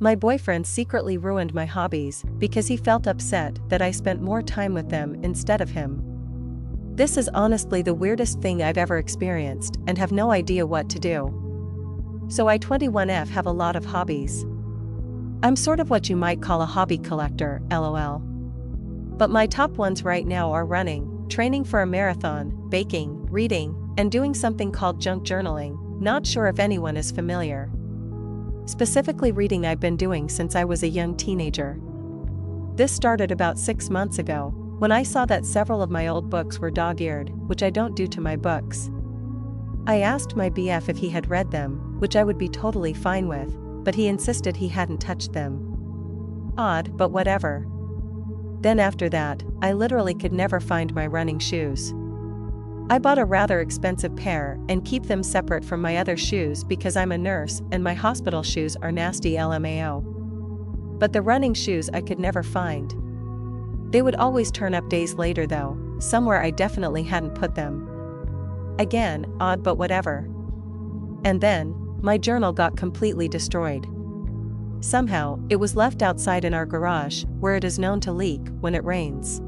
My boyfriend secretly ruined my hobbies because he felt upset that I spent more time with them instead of him. This is honestly the weirdest thing I've ever experienced and have no idea what to do. So I 21F have a lot of hobbies. I'm sort of what you might call a hobby collector, lol. But my top ones right now are running, training for a marathon, baking, reading, and doing something called junk journaling, not sure if anyone is familiar. Specifically reading I've been doing since I was a young teenager. This started about 6 months ago, when I saw that several of my old books were dog-eared, which I don't do to my books. I asked my BF if he had read them, which I would be totally fine with, but he insisted he hadn't touched them. Odd, but whatever. Then after that, I literally could never find my running shoes. I bought a rather expensive pair and keep them separate from my other shoes because I'm a nurse and my hospital shoes are nasty LMAO. But the running shoes I could never find. They would always turn up days later though, somewhere I definitely hadn't put them. Again, odd but whatever. And then, my journal got completely destroyed. Somehow, it was left outside in our garage, where it is known to leak when it rains.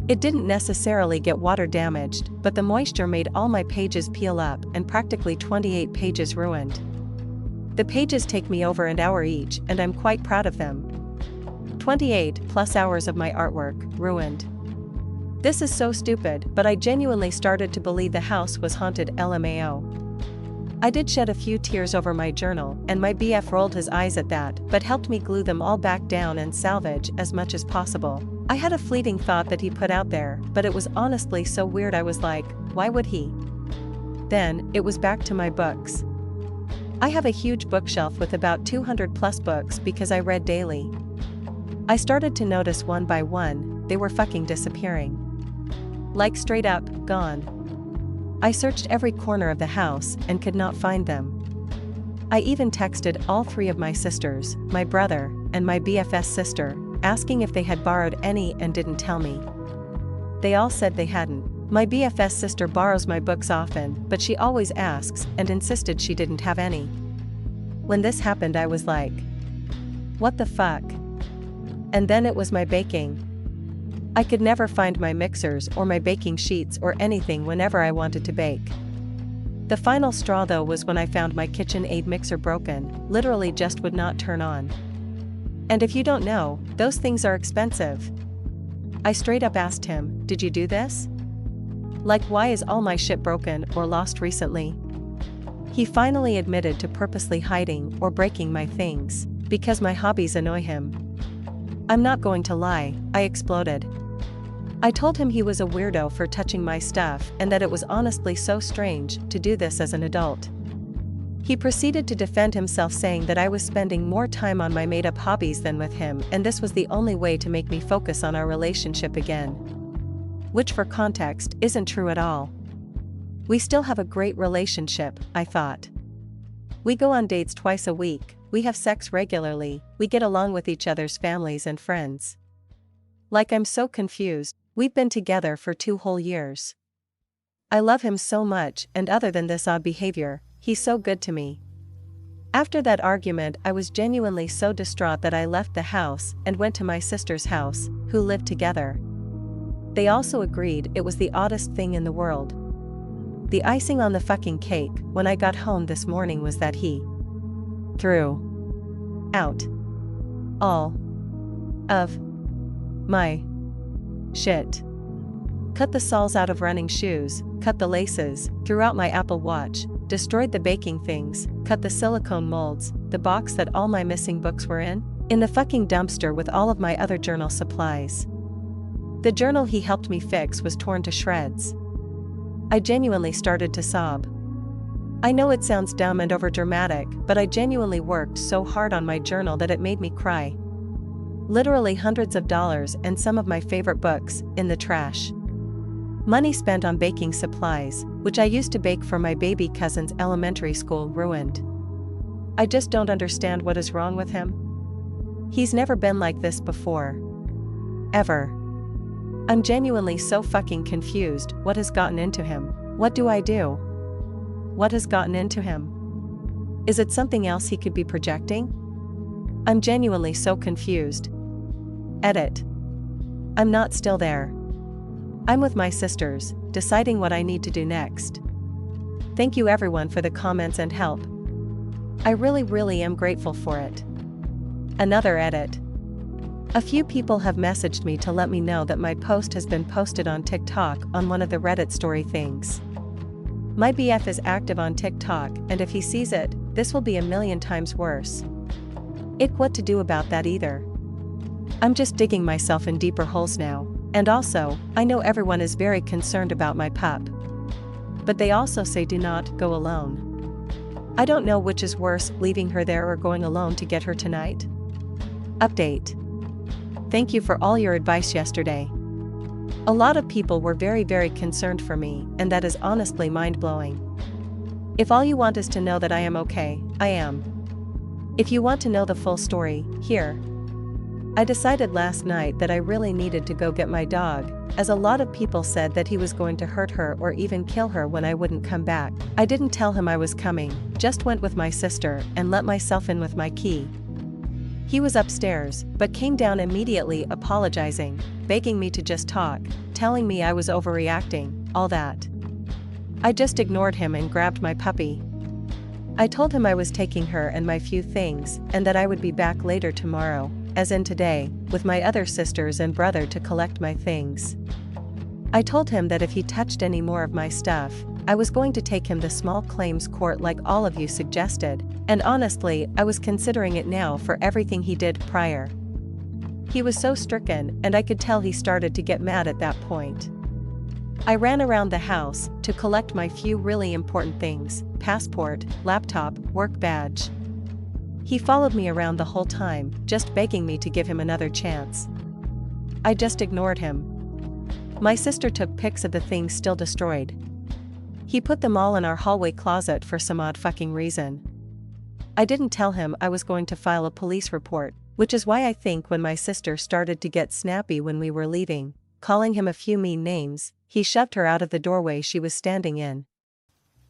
It didn't necessarily get water damaged, but the moisture made all my pages peel up and practically 28 pages ruined. The pages take me over an hour each and I'm quite proud of them. 28 plus hours of my artwork, ruined. This is so stupid, but I genuinely started to believe the house was haunted LMAO. I did shed a few tears over my journal and my BF rolled his eyes at that but helped me glue them all back down and salvage as much as possible. I had a fleeting thought that he put out there, but it was honestly so weird I was like, why would he? Then, it was back to my books. I have a huge bookshelf with about 200 plus books because I read daily. I started to notice one by one, they were fucking disappearing. Like straight up, gone. I searched every corner of the house and could not find them. I even texted all 3 of my sisters, my brother, and my BFS sister, asking if they had borrowed any and didn't tell me. They all said they hadn't. My BFS sister borrows my books often, but she always asks and insisted she didn't have any. When this happened I was like, what the fuck? And then it was my baking. I could never find my mixers or my baking sheets or anything whenever I wanted to bake. The final straw though was when I found my KitchenAid mixer broken, literally just would not turn on. And if you don't know, those things are expensive. I straight up asked him, did you do this? Like why is all my shit broken or lost recently? He finally admitted to purposely hiding or breaking my things, because my hobbies annoy him. I'm not going to lie, I exploded. I told him he was a weirdo for touching my stuff and that it was honestly so strange to do this as an adult. He proceeded to defend himself saying that I was spending more time on my made-up hobbies than with him and this was the only way to make me focus on our relationship again. Which for context isn't true at all. We still have a great relationship, I thought. We go on dates twice a week, we have sex regularly, we get along with each other's families and friends. Like I'm so confused, we've been together for 2 whole years. I love him so much and other than this odd behavior, he's so good to me. After that argument I was genuinely so distraught that I left the house and went to my sister's house, who lived together. They also agreed it was the oddest thing in the world. The icing on the fucking cake when I got home this morning was that he threw out all of my shit. Cut the soles out of running shoes, cut the laces, threw out my Apple Watch, destroyed the baking things, cut the silicone molds, the box that all my missing books were in the fucking dumpster with all of my other journal supplies. The journal he helped me fix was torn to shreds. I genuinely started to sob. I know it sounds dumb and overdramatic, but I genuinely worked so hard on my journal that it made me cry. Literally hundreds of dollars and some of my favorite books in the trash. Money spent on baking supplies, which I used to bake for my baby cousin's elementary school, ruined. I just don't understand what is wrong with him. He's never been like this before. Ever. I'm genuinely so fucking confused. What has gotten into him? What do I do? What has gotten into him? Is it something else he could be projecting? I'm genuinely so confused. Edit. I'm not still there. I'm with my sisters, deciding what I need to do next. Thank you everyone for the comments and help. I really am grateful for it. Another edit. A few people have messaged me to let me know that my post has been posted on TikTok on one of the Reddit story things. My BF is active on TikTok, and if he sees it, this will be a million times worse. What to do about that either. I'm just digging myself in deeper holes now, and also, I know everyone is very concerned about my pup. But they also say do not go alone. I don't know which is worse, leaving her there or going alone to get her tonight. Update. Thank you for all your advice yesterday. A lot of people were very concerned for me, and that is honestly mind-blowing. If all you want is to know that I am okay, I am. If you want to know the full story, here. I decided last night that I really needed to go get my dog, as a lot of people said that he was going to hurt her or even kill her when I wouldn't come back. I didn't tell him I was coming, just went with my sister and let myself in with my key. He was upstairs, but came down immediately apologizing, begging me to just talk, telling me I was overreacting, all that. I just ignored him and grabbed my puppy. I told him I was taking her and my few things, and that I would be back later tomorrow, as in today, with my other sisters and brother to collect my things. I told him that if he touched any more of my stuff, I was going to take him to small claims court like all of you suggested, and honestly, I was considering it now for everything he did prior. He was so stricken, and I could tell he started to get mad at that point. I ran around the house to collect my few really important things: passport, laptop, work badge. He followed me around the whole time, just begging me to give him another chance. I just ignored him. My sister took pics of the things still destroyed. He put them all in our hallway closet for some odd fucking reason. I didn't tell him I was going to file a police report, which is why I think when my sister started to get snappy when we were leaving, calling him a few mean names, he shoved her out of the doorway she was standing in.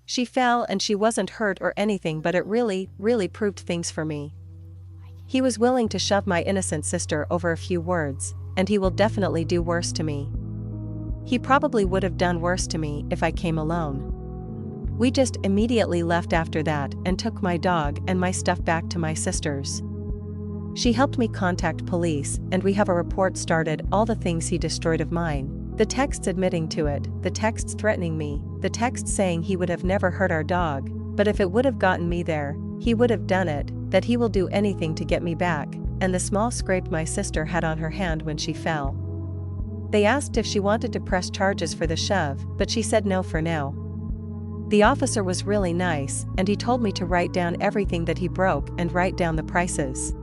She fell and she wasn't hurt or anything, but it really proved things for me. He was willing to shove my innocent sister over a few words, and he will definitely do worse to me. He probably would have done worse to me if I came alone. We just immediately left after that and took my dog and my stuff back to my sister's. She helped me contact police, and we have a report started, all the things he destroyed of mine. The texts admitting to it, the texts threatening me, the texts saying he would have never hurt our dog, but if it would have gotten me there, he would have done it, that he will do anything to get me back, and the small scrape my sister had on her hand when she fell. They asked if she wanted to press charges for the shove, but she said no for now. The officer was really nice, and he told me to write down everything that he broke and write down the prices.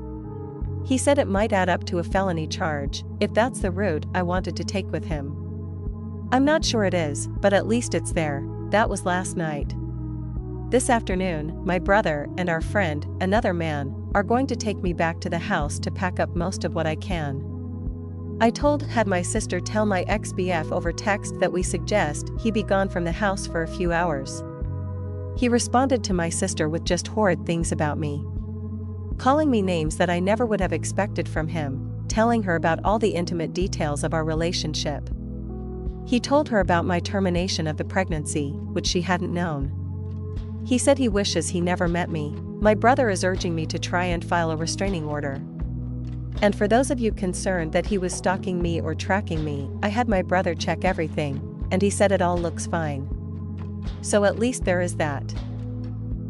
He said it might add up to a felony charge, if that's the route I wanted to take with him. I'm not sure it is, but at least it's there. That was last night. This afternoon, my brother and our friend, another man, are going to take me back to the house to pack up most of what I can. I had my sister tell my ex-BF over text that we suggest he be gone from the house for a few hours. He responded to my sister with just horrid things about me. Calling me names that I never would have expected from him, telling her about all the intimate details of our relationship. He told her about my termination of the pregnancy, which she hadn't known. He said he wishes he never met me. My brother is urging me to try and file a restraining order. And for those of you concerned that he was stalking me or tracking me, I had my brother check everything, and he said it all looks fine. So at least there is that.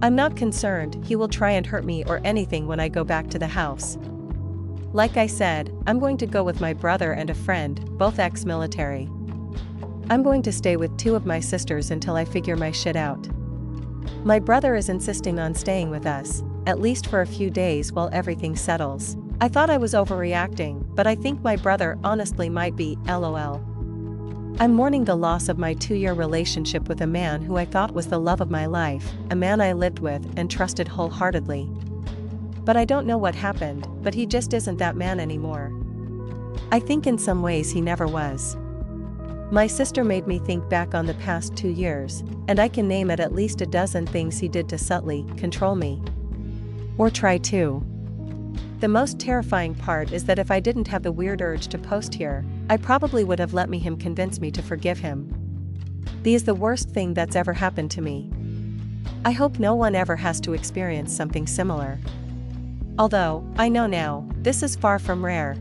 I'm not concerned he will try and hurt me or anything when I go back to the house. Like I said, I'm going to go with my brother and a friend, both ex-military. I'm going to stay with two of my sisters until I figure my shit out. My brother is insisting on staying with us, at least for a few days while everything settles. I thought I was overreacting, but I think my brother honestly might be, LOL. I'm mourning the loss of my 2-year relationship with a man who I thought was the love of my life, a man I lived with and trusted wholeheartedly. But I don't know what happened, but he just isn't that man anymore. I think in some ways he never was. My sister made me think back on the past 2 years, and I can name at least a dozen things he did to subtly control me. Or try to. The most terrifying part is that if I didn't have the weird urge to post here, I probably would have let him convince me to forgive him. This is the worst thing that's ever happened to me. I hope no one ever has to experience something similar. Although, I know now, this is far from rare.